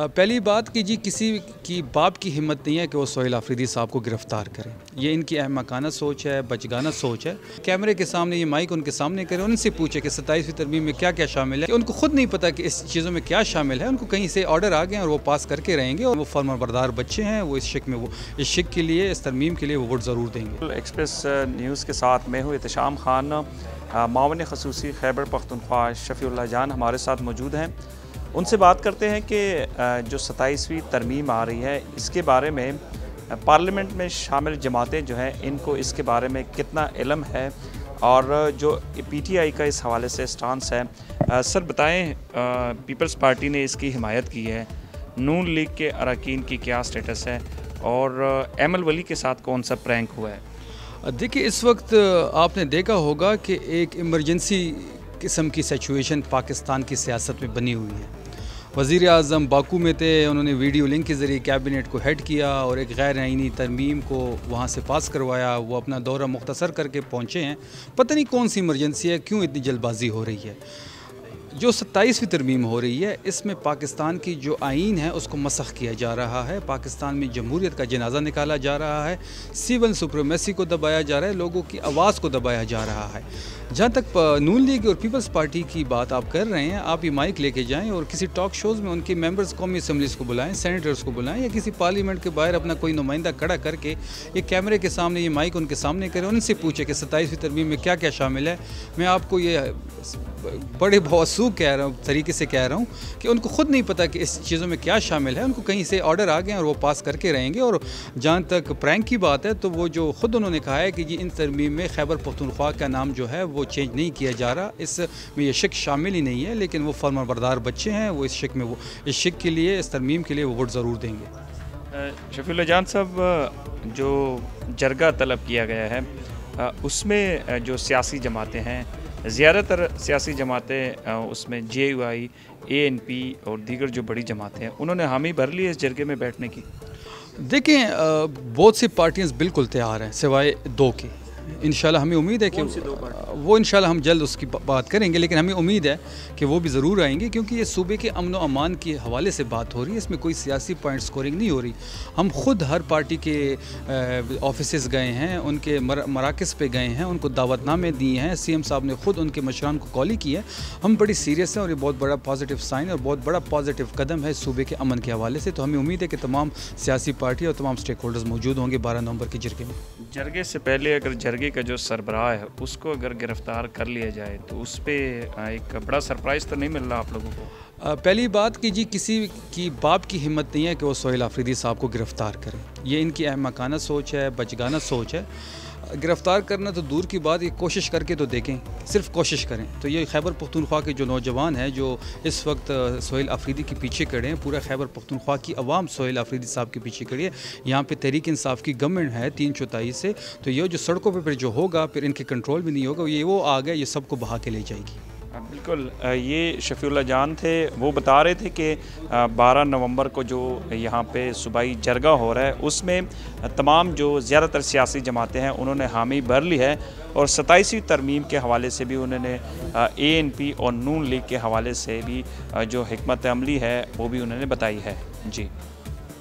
पहली बात कि जी किसी की बाप की हिम्मत नहीं है कि वो सोहेल आफरीदी साहब को गिरफ़्तार करें। ये इनकी अहमकाना सोच है, बचगाना सोच है। कैमरे के सामने ये माइक उनके सामने करें, उनसे पूछे कि 27वीं तरमीम में क्या क्या शामिल है, कि उनको खुद नहीं पता कि इस चीज़ों में क्या शामिल है। उनको कहीं से ऑर्डर आ गए और वो पास करके रहेंगे और वो फर्माबरदार बच्चे हैं। वो इस शिक के लिए, इस तरमीम के लिए वो वोट ज़रूर देंगे। एक्सप्रेस न्यूज़ के साथ मैं हूँ एहतशाम खान। मावन खसूसी खैबर पख्तूनख्वा शफ़ीउल्लाह जान हमारे साथ मौजूद हैं। उनसे बात करते हैं कि जो 27वीं तरमीम आ रही है इसके बारे में पार्लियामेंट में शामिल जमातें जो हैं इनको इसके बारे में कितना इल्म है और जो पीटीआई का इस हवाले से स्टांस है। सर बताएं, पीपल्स पार्टी ने इसकी हिमायत की है, नून लीग के अरकान की क्या स्टेटस है और एमल वली के साथ कौन सा प्रैंक हुआ है? देखिए, इस वक्त आपने देखा होगा कि एक इमरजेंसी किस्म की सिचुएशन पाकिस्तान की सियासत में बनी हुई है। वज़ीर आज़म बाकू में थे, उन्होंने वीडियो लिंक के ज़रिए कैबिनेट को हेड किया और एक गैर आइनी तरमीम को वहाँ से पास करवाया। वो अपना दौरा मुख्तसर करके पहुँचे हैं। पता नहीं कौन सी इमरजेंसी है, क्यों इतनी जल्दबाजी हो रही है। जो 27वीं तरमीम हो रही है इसमें पाकिस्तान की जो आइन है उसको मसख़ किया जा रहा है। पाकिस्तान में जमहूरियत का जनाजा निकाला जा रहा है, सिविल सुप्रीमेसी को दबाया जा रहा है, लोगों की आवाज़ को दबाया जा रहा है। जहाँ तक नून लीग और पीपल्स पार्टी की बात आप कर रहे हैं, आप ये माइक लेके जाएं और किसी टॉक शोज़ में उनके मेंबर्स कौमी असम्बलीज़ को बुलाएं, सेनेटर्स को बुलाएं या किसी पार्लियामेंट के बाहर अपना कोई नुमाइंदा खड़ा करके ये कैमरे के सामने, ये माइक उनके सामने करें, उनसे पूछे कि 27वीं तरमीम में क्या क्या शामिल है। मैं आपको ये बड़े मौसूक कह रहा हूँ, तरीके से कह रहा हूँ कि उनको खुद नहीं पता कि इस चीज़ों में क्या शामिल है। उनको कहीं से ऑर्डर आ गए और वो पास करके रहेंगे। और जहाँ तक प्रैंक की बात है तो वो जो ख़ुद उन्होंने कहा है कि जी इन तरमीम में खैबर पख्तूनख्वा का नाम जो है वो चेंज नहीं किया जा रहा, इसमें ये शिक शामिल ही नहीं है, लेकिन वो फर्माबरदार बच्चे हैं। वो इस शिक के लिए, इस तरमीम के लिए वो वोट ज़रूर देंगे। शफ़ीउल्लाह जान साहब, जो जरगा तलब किया गया है उसमें जो सियासी जमातें हैं, ज़्यादातर सियासी जमातें उसमें JUI, ANP और दीगर जो बड़ी जमातें हैं उन्होंने हामी भर ली है इस जरगे में बैठने की। देखें, बहुत सी पार्टियां बिल्कुल तैयार हैं सिवाय दो के। इंशाल्लाह हमें उम्मीद है कि वो इंशाल्लाह हम जल्द उसकी बात करेंगे, लेकिन हमें उम्मीद है कि वो भी ज़रूर आएंगे, क्योंकि ये सूबे के अमन व अमान के हवाले से बात हो रही है। इसमें कोई सियासी पॉइंट स्कोरिंग नहीं हो रही। हम खुद हर पार्टी के ऑफिसेस गए हैं, उनके मराकज़ पे गए हैं, उनको दावतनामे दिए हैं। CM साहब ने खुद उनके मशरान को कॉल की है। हम बड़ी सीरियस हैं और ये बहुत बड़ा पॉजिटिव साइन और बहुत बड़ा पॉजिटिव कदम है सूबे के अमन के हवाले से। तो हमें उम्मीद है कि तमाम सियासी पार्टी और तमाम स्टेक होल्डर्स मौजूद होंगे 12 नवंबर के जरगे में। जरगे से पहले अगर जरगे का जो सरबराह है उसको अगर गिरफ़्तार कर लिया जाए तो उस पर एक बड़ा सरप्राइज़ तो नहीं मिल रहा आप लोगों को? पहली बात कि जी किसी की बाप की हिम्मत नहीं है कि वो सोहेल आफरीदी साहब को गिरफ़्तार करें। ये इनकी अहमकाना सोच है, बचगाना सोच है। गिरफ़्तार करना तो दूर की बात, ये कोशिश करके तो देखें, सिर्फ कोशिश करें। तो ये खैबर पख्तूनख्वा के जो नौजवान हैं जो इस वक्त सोहेल आफरीदी के पीछे खड़े हैं, पूरा खैबर पख्तूनख्वा की आवाम सोहेल आफरीदी साहब के पीछे खड़ी है। यहाँ पे तहरीक इंसाफ की गवर्नमेंट है 3/4 से, तो ये जो सड़कों पे फिर जो होगा फिर इनके कंट्रोल भी नहीं होगा। ये वो आ गया, ये सबको बहा के ले जाएगी। बिल्कुल, ये शफ़ीउल्लाह जान थे, वो बता रहे थे कि 12 नवंबर को जो यहाँ पे सूबाई जरगा हो रहा है उसमें तमाम जो ज़्यादातर सियासी जमातें हैं उन्होंने हामी भर ली है और 27वीं तरमीम के हवाले से भी उन्होंने ANP और नून लीग के हवाले से भी जो हिकमत अमली है वो भी उन्होंने बताई है। जी।